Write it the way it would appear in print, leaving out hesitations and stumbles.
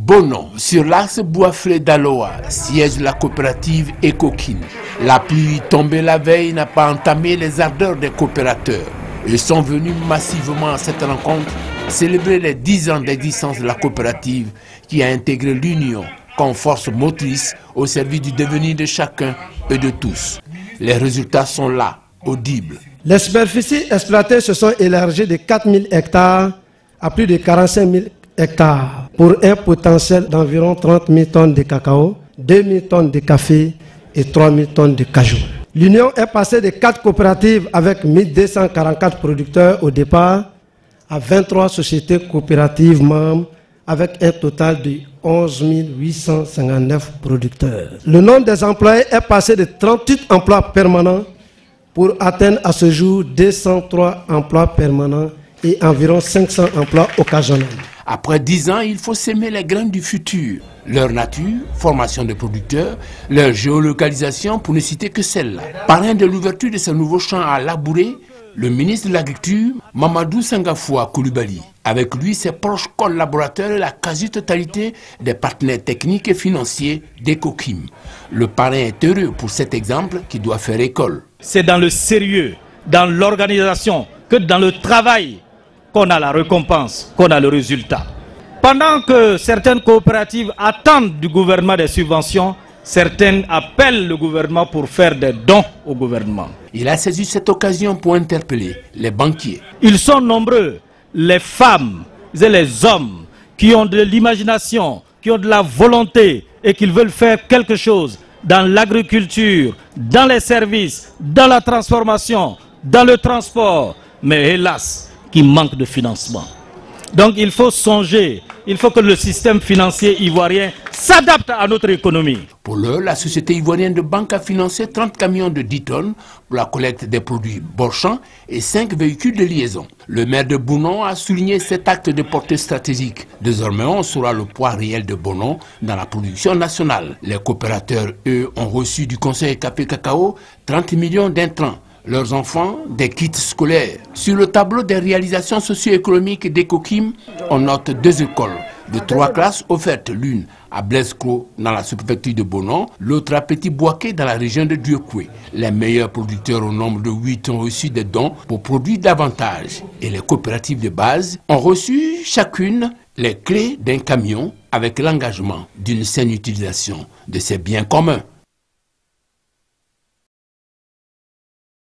Bonon, sur l'axe Bouaflé-Daloa, siège de la coopérative Ecokim. La pluie tombée la veille n'a pas entamé les ardeurs des coopérateurs. Ils sont venus massivement à cette rencontre célébrer les 10 ans d'existence de la coopérative qui a intégré l'union comme force motrice au service du devenir de chacun et de tous. Les résultats sont là, audibles. Les superficies exploitées se sont élargies de 4 000 hectares à plus de 45 000 hectares pour un potentiel d'environ 30 000 tonnes de cacao, 2 000 tonnes de café et 3 000 tonnes de cajou. L'union est passée de 4 coopératives avec 1244 producteurs au départ à 23 sociétés coopératives membres avec un total de 11 859 producteurs. Le nombre des employés est passé de 38 emplois permanents pour atteindre à ce jour 203 emplois permanents et environ 500 emplois occasionnels. Après 10 ans, il faut s'aimer les graines du futur. Leur nature, formation des producteurs, leur géolocalisation, pour ne citer que celle-là. Parrain de l'ouverture de ce nouveau champ à labourer, le ministre de l'Agriculture, Mamadou Sangafoua Koulibaly. Avec lui, ses proches collaborateurs et la quasi-totalité des partenaires techniques et financiers d'Ecokim. Le parrain est heureux pour cet exemple qui doit faire école. C'est dans le sérieux, dans l'organisation, que dans le travail qu'on a la récompense, qu'on a le résultat. Pendant que certaines coopératives attendent du gouvernement des subventions, certaines appellent le gouvernement pour faire des dons au gouvernement. Il a saisi cette occasion pour interpeller les banquiers. Ils sont nombreux, les femmes et les hommes qui ont de l'imagination, qui ont de la volonté et qui veulent faire quelque chose dans l'agriculture, dans les services, dans la transformation, dans le transport, mais hélas, qui manquent de financement. Donc il faut songer, il faut que le système financier ivoirien s'adapte à notre économie. Pour l'heure, la société ivoirienne de banque a financé 30 camions de 10 tonnes pour la collecte des produits Borchamp et 5 véhicules de liaison. Le maire de Bonon a souligné cet acte de portée stratégique. Désormais, on saura le poids réel de Bonon dans la production nationale. Les coopérateurs, eux, ont reçu du Conseil Café Cacao 30 millions d'intrants. Leurs enfants, des kits scolaires. Sur le tableau des réalisations socio-économiques d'Ecokim, on note 2 écoles de 3 classes offertes, l'une à Blesco dans la sous-préfecture de Bonon, l'autre à Petit Boaké dans la région de Dieucoué. Les meilleurs producteurs au nombre de 8 ont reçu des dons pour produire davantage. Et les coopératives de base ont reçu chacune les clés d'un camion avec l'engagement d'une saine utilisation de ces biens communs.